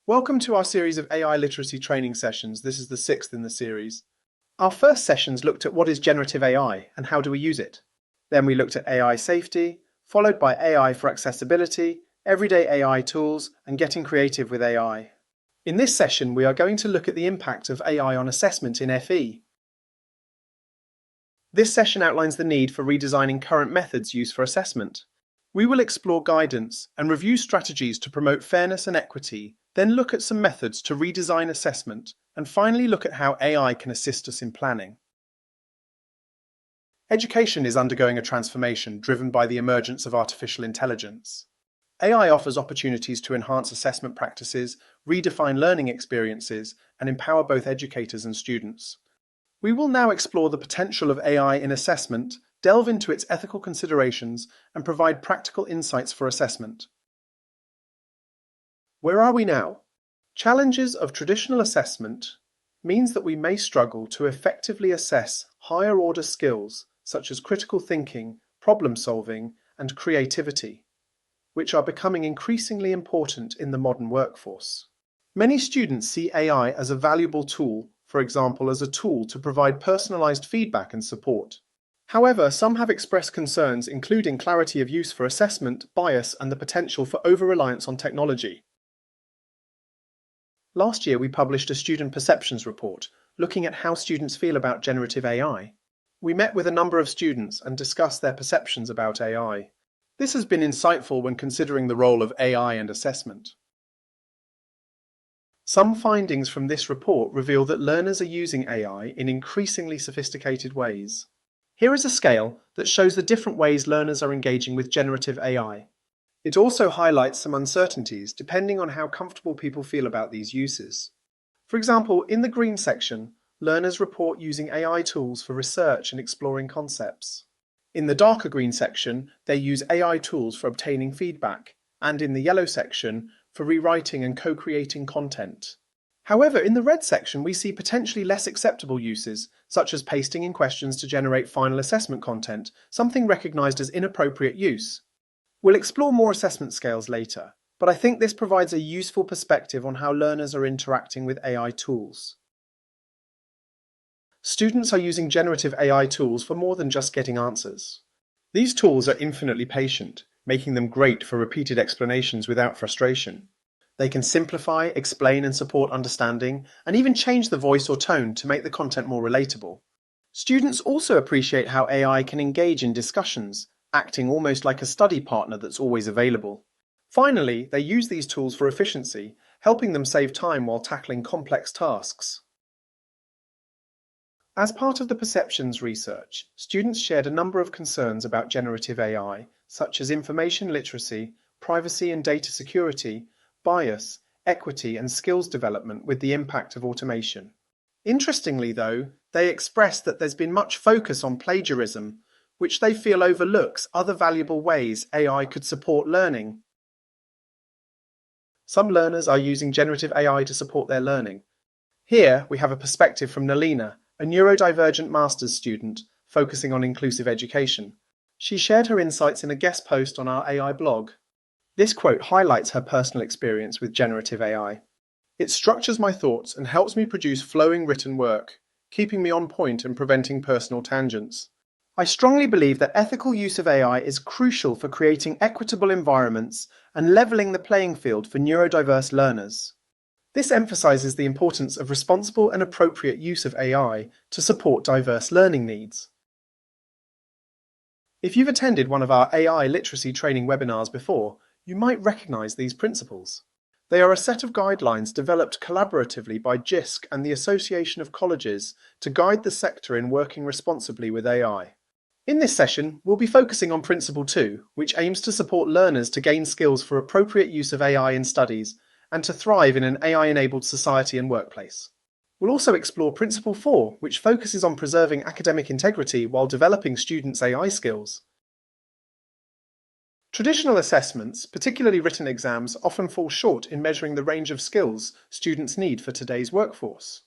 Welcome to our series of AI literacy training sessions. This is the sixth in the series. Our first sessions looked at what is generative AI and how do we use it. Then we looked at AI safety, followed by AI for accessibility, everyday AI tools, and getting creative with AI. In this session, we are going to look at the impact of AI on assessment in FE. This session outlines the need for redesigning current methods used for assessment. We will explore guidance and review strategies to promote fairness and equity, then look at some methods to redesign assessment, and finally look at how AI can assist us in planning. Education is undergoing a transformation driven by the emergence of artificial intelligence. AI offers opportunities to enhance assessment practices, redefine learning experiences, and empower both educators and students. We will now explore the potential of AI in assessment, delve into its ethical considerations, and provide practical insights for assessment. Where are we now? Challenges of traditional assessment means that we may struggle to effectively assess higher-order skills such as critical thinking, problem-solving, and creativity, which are becoming increasingly important in the modern workforce. Many students see AI as a valuable tool, for example, as a tool to provide personalized feedback and support. However, some have expressed concerns including clarity of use for assessment, bias, and the potential for over-reliance on technology. Last year we published a student perceptions report looking at how students feel about generative AI. We met with a number of students and discussed their perceptions about AI. This has been insightful when considering the role of AI and assessment. Some findings from this report reveal that learners are using AI in increasingly sophisticated ways. Here is a scale that shows the different ways learners are engaging with generative AI. It also highlights some uncertainties depending on how comfortable people feel about these uses. For example, in the green section, learners report using AI tools for research and exploring concepts. In the darker green section, they use AI tools for obtaining feedback, and in the yellow section, for rewriting and co-creating content. However, in the red section, we see potentially less acceptable uses, such as pasting in questions to generate final assessment content, something recognized as inappropriate use. We'll explore more assessment scales later, but I think this provides a useful perspective on how learners are interacting with AI tools. Students are using generative AI tools for more than just getting answers. These tools are infinitely patient, making them great for repeated explanations without frustration. They can simplify, explain, and support understanding, and even change the voice or tone to make the content more relatable. Students also appreciate how AI can engage in discussions, acting almost like a study partner that's always available. Finally, they use these tools for efficiency, helping them save time while tackling complex tasks. As part of the perceptions research, students shared a number of concerns about generative AI, such as information literacy, privacy and data security, bias, equity, and skills development with the impact of automation. Interestingly, though, they expressed that there's been much focus on plagiarism, which they feel overlooks other valuable ways AI could support learning. Some learners are using generative AI to support their learning. Here we have a perspective from Nalina, a neurodivergent master's student focusing on inclusive education. She shared her insights in a guest post on our AI blog. This quote highlights her personal experience with generative AI. "It structures my thoughts and helps me produce flowing written work, keeping me on point and preventing personal tangents. I strongly believe that ethical use of AI is crucial for creating equitable environments and leveling the playing field for neurodiverse learners. This emphasizes the importance of responsible and appropriate use of AI to support diverse learning needs." If you've attended one of our AI literacy training webinars before, you might recognize these principles. They are a set of guidelines developed collaboratively by Jisc and the Association of Colleges to guide the sector in working responsibly with AI. In this session, we'll be focusing on Principle 2, which aims to support learners to gain skills for appropriate use of AI in studies and to thrive in an AI-enabled society and workplace. We'll also explore Principle 4, which focuses on preserving academic integrity while developing students' AI skills. Traditional assessments, particularly written exams, often fall short in measuring the range of skills students need for today's workforce.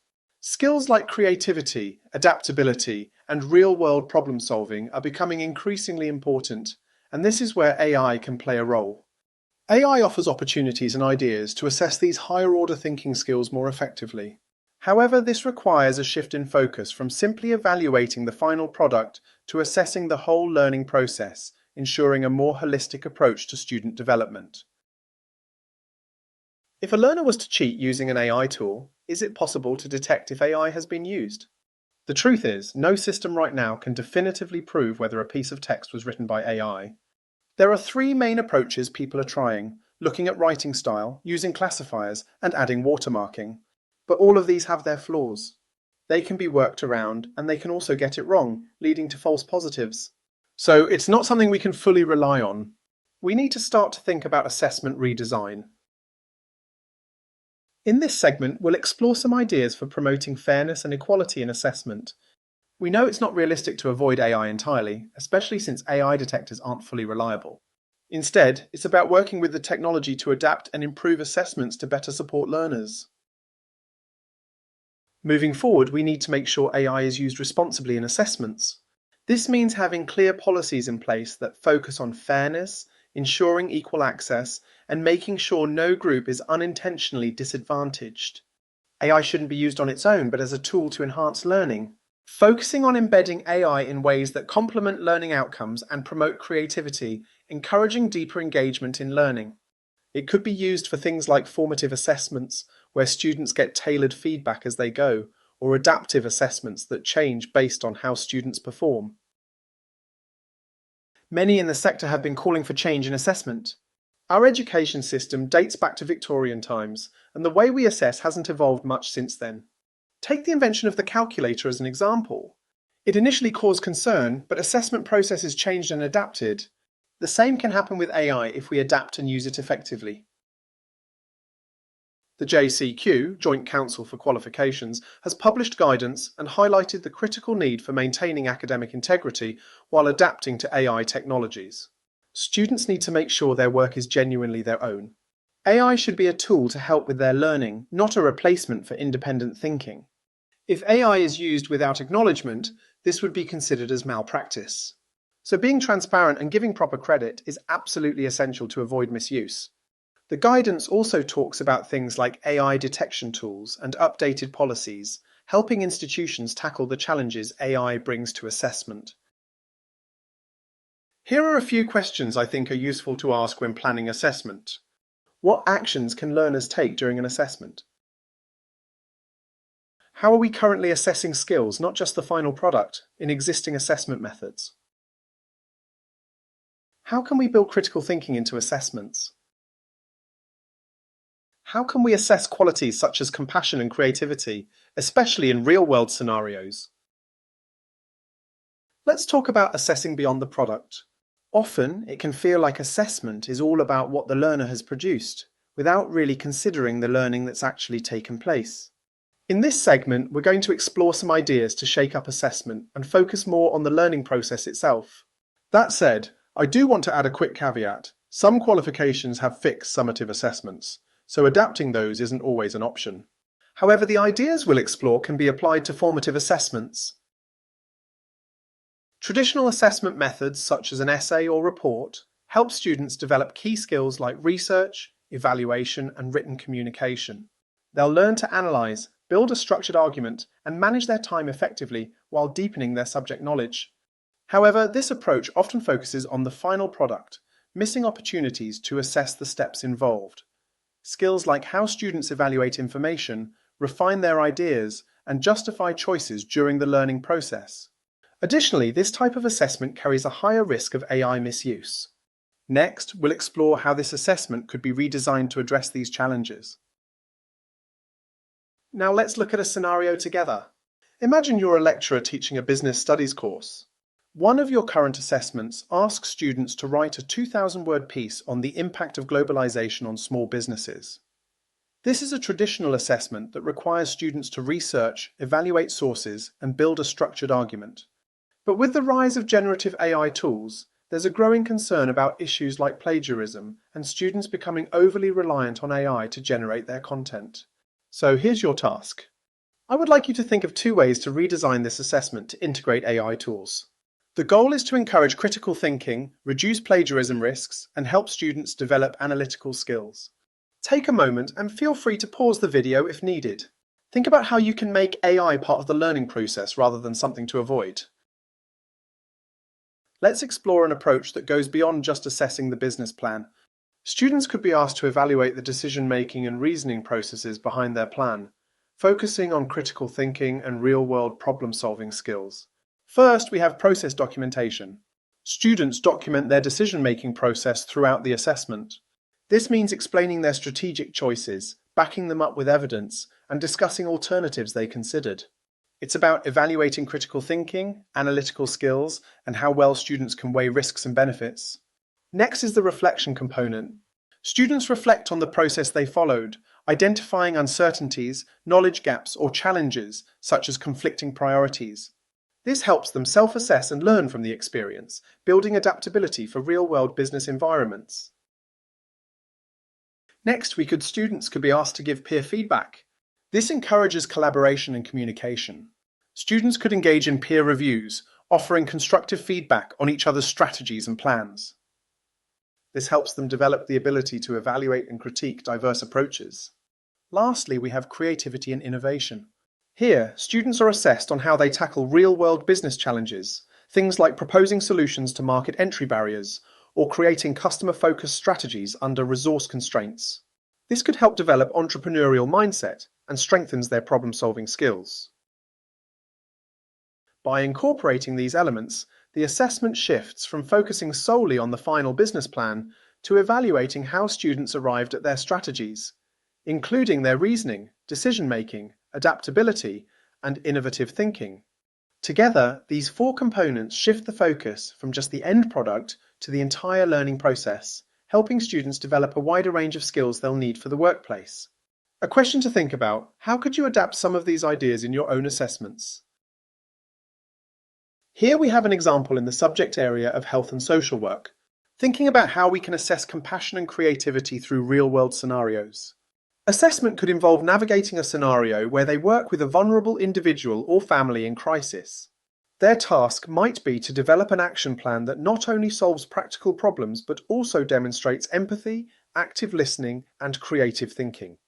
Skills like creativity, adaptability, and real-world problem-solving are becoming increasingly important, and this is where AI can play a role. AI offers opportunities and ideas to assess these higher-order thinking skills more effectively. However, this requires a shift in focus from simply evaluating the final product to assessing the whole learning process, ensuring a more holistic approach to student development. If a learner was to cheat using an AI tool, is it possible to detect if AI has been used? The truth is, no system right now can definitively prove whether a piece of text was written by AI. There are three main approaches people are trying: looking at writing style, using classifiers, and adding watermarking. But all of these have their flaws. They can be worked around, and they can also get it wrong, leading to false positives. So it's not something we can fully rely on. We need to start to think about assessment redesign. In this segment, we'll explore some ideas for promoting fairness and equality in assessment. We know it's not realistic to avoid AI entirely, especially since AI detectors aren't fully reliable. Instead, it's about working with the technology to adapt and improve assessments to better support learners. Moving forward, we need to make sure AI is used responsibly in assessments. This means having clear policies in place that focus on fairness, ensuring equal access, and making sure no group is unintentionally disadvantaged. AI shouldn't be used on its own, but as a tool to enhance learning. Focusing on embedding AI in ways that complement learning outcomes and promote creativity, encouraging deeper engagement in learning. It could be used for things like formative assessments, where students get tailored feedback as they go, or adaptive assessments that change based on how students perform. Many in the sector have been calling for change in assessment. Our education system dates back to Victorian times, and the way we assess hasn't evolved much since then. Take the invention of the calculator as an example. It initially caused concern, but assessment processes changed and adapted. The same can happen with AI if we adapt and use it effectively. The JCQ, Joint Council for Qualifications, has published guidance and highlighted the critical need for maintaining academic integrity while adapting to AI technologies. Students need to make sure their work is genuinely their own. AI should be a tool to help with their learning, not a replacement for independent thinking. If AI is used without acknowledgement, this would be considered as malpractice. So being transparent and giving proper credit is absolutely essential to avoid misuse. The guidance also talks about things like AI detection tools and updated policies, helping institutions tackle the challenges AI brings to assessment. Here are a few questions I think are useful to ask when planning assessment. What actions can learners take during an assessment? How are we currently assessing skills, not just the final product, in existing assessment methods? How can we build critical thinking into assessments? How can we assess qualities such as compassion and creativity, especially in real-world scenarios? Let's talk about assessing beyond the product. Often, it can feel like assessment is all about what the learner has produced, without really considering the learning that's actually taken place. In this segment, we're going to explore some ideas to shake up assessment and focus more on the learning process itself. That said, I do want to add a quick caveat. Some qualifications have fixed summative assessments, so adapting those isn't always an option. However, the ideas we'll explore can be applied to formative assessments. Traditional assessment methods such as an essay or report help students develop key skills like research, evaluation, and written communication. They'll learn to analyse, build a structured argument, and manage their time effectively while deepening their subject knowledge. However, this approach often focuses on the final product, missing opportunities to assess the steps involved. Skills like how students evaluate information, refine their ideas, and justify choices during the learning process. Additionally, this type of assessment carries a higher risk of AI misuse. Next, we'll explore how this assessment could be redesigned to address these challenges. Now let's look at a scenario together. Imagine you're a lecturer teaching a business studies course. One of your current assessments asks students to write a 2,000-word piece on the impact of globalization on small businesses. This is a traditional assessment that requires students to research, evaluate sources, and build a structured argument. But with the rise of generative AI tools, there's a growing concern about issues like plagiarism and students becoming overly reliant on AI to generate their content. So here's your task. I would like you to think of two ways to redesign this assessment to integrate AI tools. The goal is to encourage critical thinking, reduce plagiarism risks, and help students develop analytical skills. Take a moment and feel free to pause the video if needed. Think about how you can make AI part of the learning process rather than something to avoid. Let's explore an approach that goes beyond just assessing the business plan. Students could be asked to evaluate the decision-making and reasoning processes behind their plan, focusing on critical thinking and real-world problem-solving skills. First, we have process documentation. Students document their decision-making process throughout the assessment. This means explaining their strategic choices, backing them up with evidence, and discussing alternatives they considered. It's about evaluating critical thinking, analytical skills, and how well students can weigh risks and benefits. Next is the reflection component. Students reflect on the process they followed, identifying uncertainties, knowledge gaps, or challenges, such as conflicting priorities. This helps them self-assess and learn from the experience, building adaptability for real-world business environments. Next, students could be asked to give peer feedback. This encourages collaboration and communication. Students could engage in peer reviews, offering constructive feedback on each other's strategies and plans. This helps them develop the ability to evaluate and critique diverse approaches. Lastly, we have creativity and innovation. Here, students are assessed on how they tackle real-world business challenges, things like proposing solutions to market entry barriers, or creating customer-focused strategies under resource constraints. This could help develop entrepreneurial mindset and strengthens their problem-solving skills. By incorporating these elements, the assessment shifts from focusing solely on the final business plan to evaluating how students arrived at their strategies, including their reasoning, decision-making, adaptability, and innovative thinking. Together, these four components shift the focus from just the end product to the entire learning process, helping students develop a wider range of skills they'll need for the workplace. A question to think about: how could you adapt some of these ideas in your own assessments? Here we have an example in the subject area of health and social work, thinking about how we can assess compassion and creativity through real-world scenarios. Assessment could involve navigating a scenario where they work with a vulnerable individual or family in crisis. Their task might be to develop an action plan that not only solves practical problems but also demonstrates empathy, active listening, and creative thinking.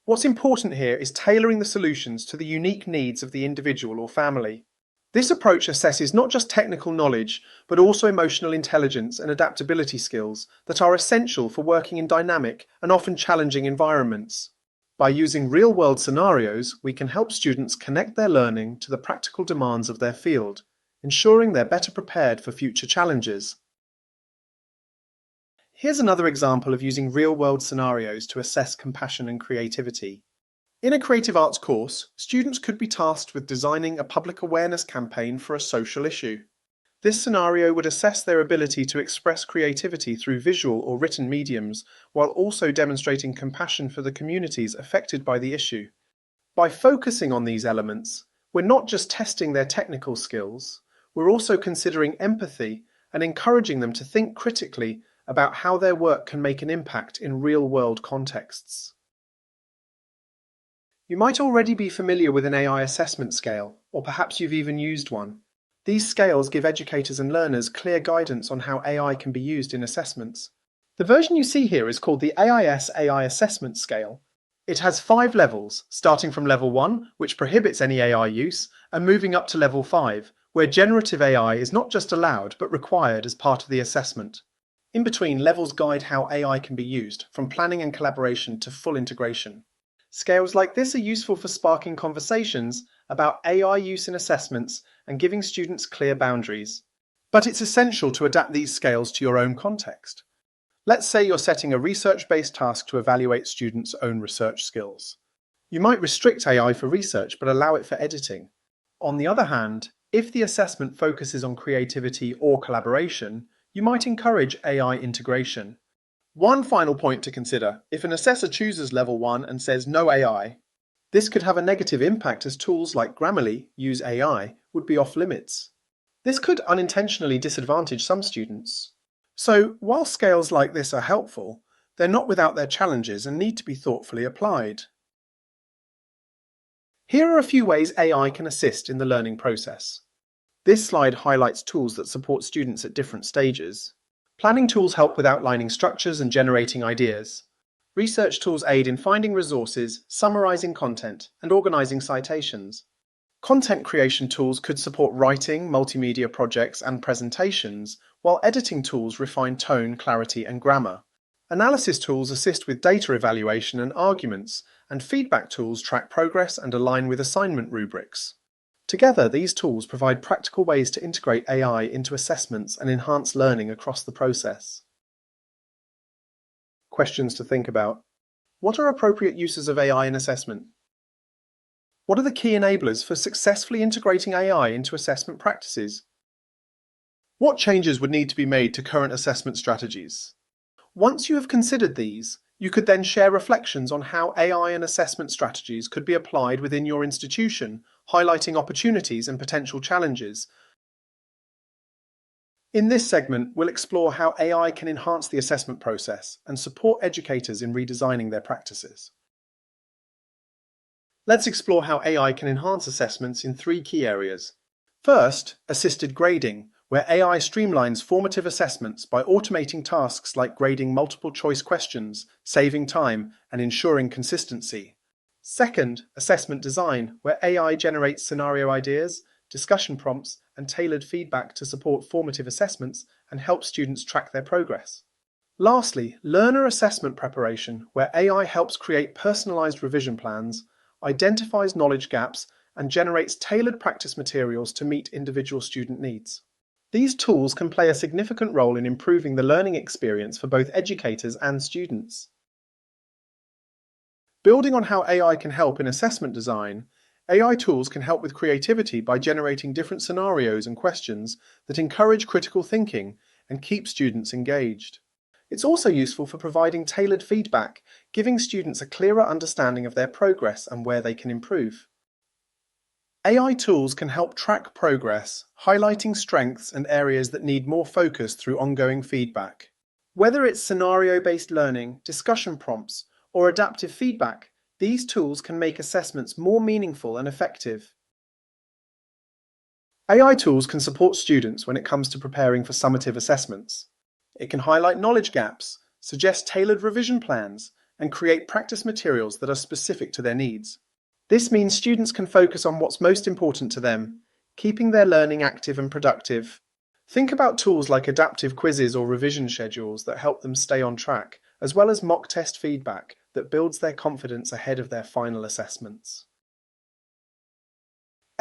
What's important here is tailoring the solutions to the unique needs of the individual or family. This approach assesses not just technical knowledge, but also emotional intelligence and adaptability skills that are essential for working in dynamic and often challenging environments. By using real-world scenarios, we can help students connect their learning to the practical demands of their field, ensuring they're better prepared for future challenges. Here's another example of using real-world scenarios to assess compassion and creativity. In a creative arts course, students could be tasked with designing a public awareness campaign for a social issue. This scenario would assess their ability to express creativity through visual or written mediums, while also demonstrating compassion for the communities affected by the issue. By focusing on these elements, we're not just testing their technical skills, we're also considering empathy and encouraging them to think critically about how their work can make an impact in real-world contexts. You might already be familiar with an AI assessment scale, or perhaps you've even used one. These scales give educators and learners clear guidance on how AI can be used in assessments. The version you see here is called the AIS AI Assessment Scale. It has 5 levels, starting from level 1, which prohibits any AI use, and moving up to level 5, where generative AI is not just allowed but required as part of the assessment. In between, levels guide how AI can be used, from planning and collaboration to full integration. Scales like this are useful for sparking conversations about AI use in assessments and giving students clear boundaries. But it's essential to adapt these scales to your own context. Let's say you're setting a research-based task to evaluate students' own research skills. You might restrict AI for research but allow it for editing. On the other hand, if the assessment focuses on creativity or collaboration, you might encourage AI integration. One final point to consider: if an assessor chooses level 1 and says no AI, this could have a negative impact as tools like Grammarly, Use AI, would be off limits. This could unintentionally disadvantage some students. So, while scales like this are helpful, they're not without their challenges and need to be thoughtfully applied. Here are a few ways AI can assist in the learning process. This slide highlights tools that support students at different stages. Planning tools help with outlining structures and generating ideas. Research tools aid in finding resources, summarizing content, and organizing citations. Content creation tools could support writing, multimedia projects, and presentations, while editing tools refine tone, clarity, and grammar. Analysis tools assist with data evaluation and arguments, and feedback tools track progress and align with assignment rubrics. Together, these tools provide practical ways to integrate AI into assessments and enhance learning across the process. Questions to think about. What are appropriate uses of AI in assessment? What are the key enablers for successfully integrating AI into assessment practices? What changes would need to be made to current assessment strategies? Once you have considered these, you could then share reflections on how AI and assessment strategies could be applied within your institution, highlighting opportunities and potential challenges. In this segment, we'll explore how AI can enhance the assessment process and support educators in redesigning their practices. Let's explore how AI can enhance assessments in 3 key areas. First, assisted grading, where AI streamlines formative assessments by automating tasks like grading multiple choice questions, saving time, and ensuring consistency. Second, assessment design, where AI generates scenario ideas, discussion prompts, and tailored feedback to support formative assessments and help students track their progress. Lastly, learner assessment preparation, where AI helps create personalized revision plans, identifies knowledge gaps, and generates tailored practice materials to meet individual student needs. These tools can play a significant role in improving the learning experience for both educators and students. Building on how AI can help in assessment design, AI tools can help with creativity by generating different scenarios and questions that encourage critical thinking and keep students engaged. It's also useful for providing tailored feedback, giving students a clearer understanding of their progress and where they can improve. AI tools can help track progress, highlighting strengths and areas that need more focus through ongoing feedback. Whether it's scenario-based learning, discussion prompts, or adaptive feedback, these tools can make assessments more meaningful and effective. AI tools can support students when it comes to preparing for summative assessments. It can highlight knowledge gaps, suggest tailored revision plans, and create practice materials that are specific to their needs. This means students can focus on what's most important to them, keeping their learning active and productive. Think about tools like adaptive quizzes or revision schedules that help them stay on track, as well as mock test feedback that builds their confidence ahead of their final assessments.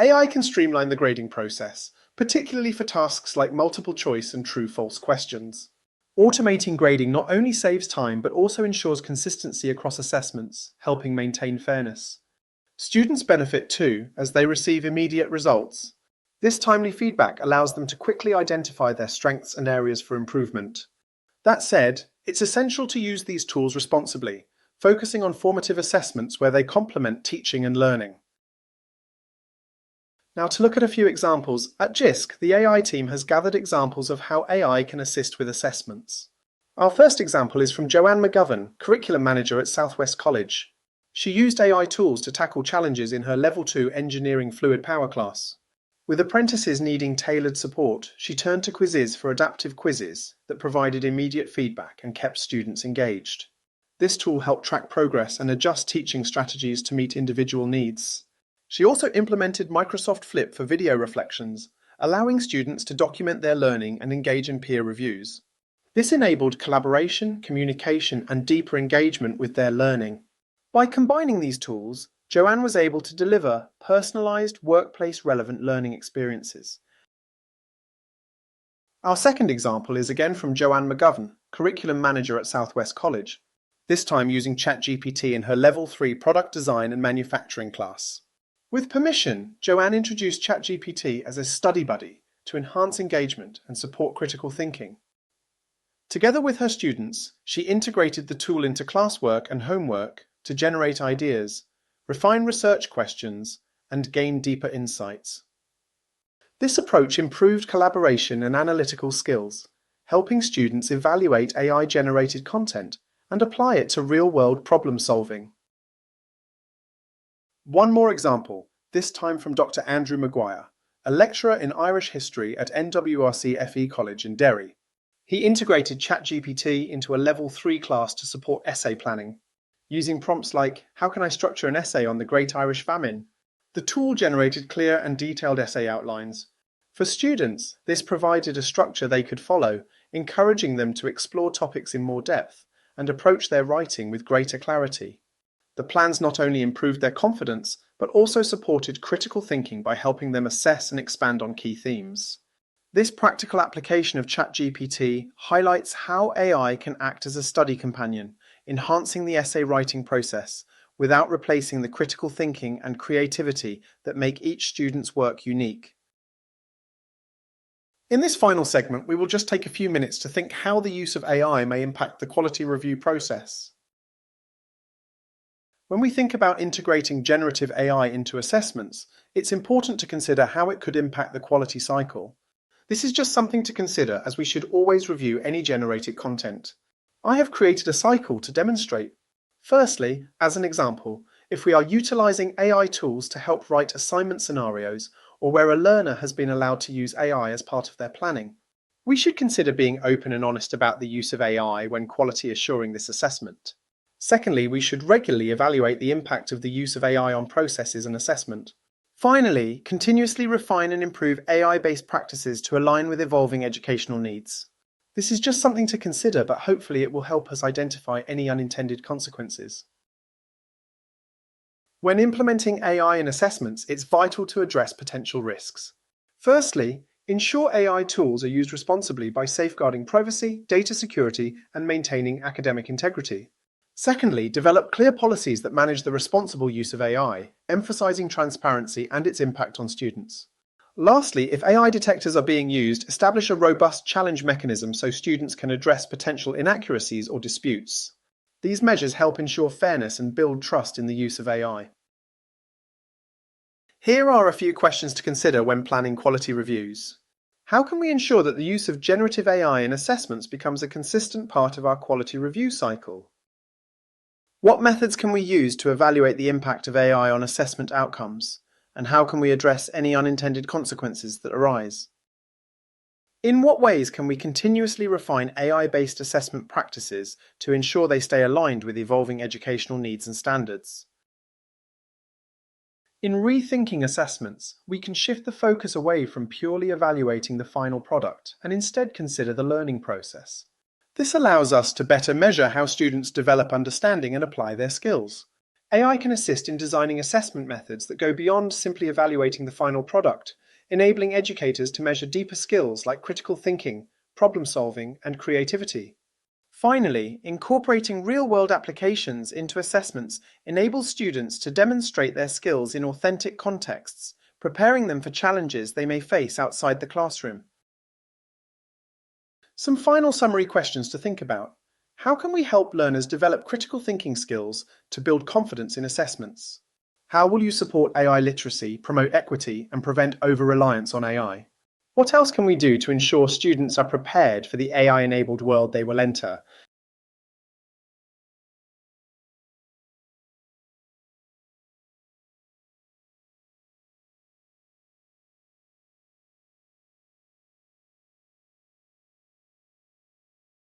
AI can streamline the grading process, particularly for tasks like multiple choice and true-false questions. Automating grading not only saves time but also ensures consistency across assessments, helping maintain fairness. Students benefit too, as they receive immediate results. This timely feedback allows them to quickly identify their strengths and areas for improvement. That said, it's essential to use these tools responsibly, focusing on formative assessments where they complement teaching and learning. Now, to look at a few examples, at Jisc, the AI team has gathered examples of how AI can assist with assessments. Our first example is from Joanne McGovern, Curriculum Manager at Southwest College. She used AI tools to tackle challenges in her Level 2 Engineering Fluid Power class. With apprentices needing tailored support, she turned to quizzes for adaptive quizzes that provided immediate feedback and kept students engaged. This tool helped track progress and adjust teaching strategies to meet individual needs. She also implemented Microsoft Flip for video reflections, allowing students to document their learning and engage in peer reviews. This enabled collaboration, communication, and deeper engagement with their learning. By combining these tools, Joanne was able to deliver personalized, workplace-relevant learning experiences. Our second example is again from Joanne McGovern, Curriculum Manager at Southwest College, this time using ChatGPT in her Level 3 Product Design and Manufacturing class. With permission, Joanne introduced ChatGPT as a study buddy to enhance engagement and support critical thinking. Together with her students, she integrated the tool into classwork and homework to generate ideas, refine research questions, and gain deeper insights. This approach improved collaboration and analytical skills, helping students evaluate AI-generated content and apply it to real-world problem-solving. One more example, this time from Dr. Andrew Maguire, a lecturer in Irish history at NWRC FE College in Derry. He integrated ChatGPT into a Level 3 class to support essay planning, using prompts like, "How can I structure an essay on the Great Irish Famine?" The tool generated clear and detailed essay outlines. For students, this provided a structure they could follow, encouraging them to explore topics in more depth and approach their writing with greater clarity. The plans not only improved their confidence, but also supported critical thinking by helping them assess and expand on key themes. This practical application of ChatGPT highlights how AI can act as a study companion, enhancing the essay writing process, without replacing the critical thinking and creativity that make each student's work unique. In this final segment, we will just take a few minutes to think how the use of AI may impact the quality review process. When we think about integrating generative AI into assessments, it's important to consider how it could impact the quality cycle. This is just something to consider, as we should always review any generated content. I have created a cycle to demonstrate. Firstly, as an example, if we are utilizing AI tools to help write assignment scenarios, or where a learner has been allowed to use AI as part of their planning, we should consider being open and honest about the use of AI when quality assuring this assessment. Secondly, we should regularly evaluate the impact of the use of AI on processes and assessment. Finally, continuously refine and improve AI-based practices to align with evolving educational needs. This is just something to consider, but hopefully it will help us identify any unintended consequences. When implementing AI in assessments, it's vital to address potential risks. Firstly, ensure AI tools are used responsibly by safeguarding privacy, data security, and maintaining academic integrity. Secondly, develop clear policies that manage the responsible use of AI, emphasizing transparency and its impact on students. Lastly, if AI detectors are being used, establish a robust challenge mechanism so students can address potential inaccuracies or disputes. These measures help ensure fairness and build trust in the use of AI. Here are a few questions to consider when planning quality reviews. How can we ensure that the use of generative AI in assessments becomes a consistent part of our quality review cycle? What methods can we use to evaluate the impact of AI on assessment outcomes, and how can we address any unintended consequences that arise? In what ways can we continuously refine AI-based assessment practices to ensure they stay aligned with evolving educational needs and standards? In rethinking assessments, we can shift the focus away from purely evaluating the final product and instead consider the learning process. This allows us to better measure how students develop understanding and apply their skills. AI can assist in designing assessment methods that go beyond simply evaluating the final product, enabling educators to measure deeper skills like critical thinking, problem solving, and creativity. Finally, incorporating real-world applications into assessments enables students to demonstrate their skills in authentic contexts, preparing them for challenges they may face outside the classroom. Some final summary questions to think about. How can we help learners develop critical thinking skills to build confidence in assessments? How will you support AI literacy, promote equity, and prevent over-reliance on AI? What else can we do to ensure students are prepared for the AI-enabled world they will enter,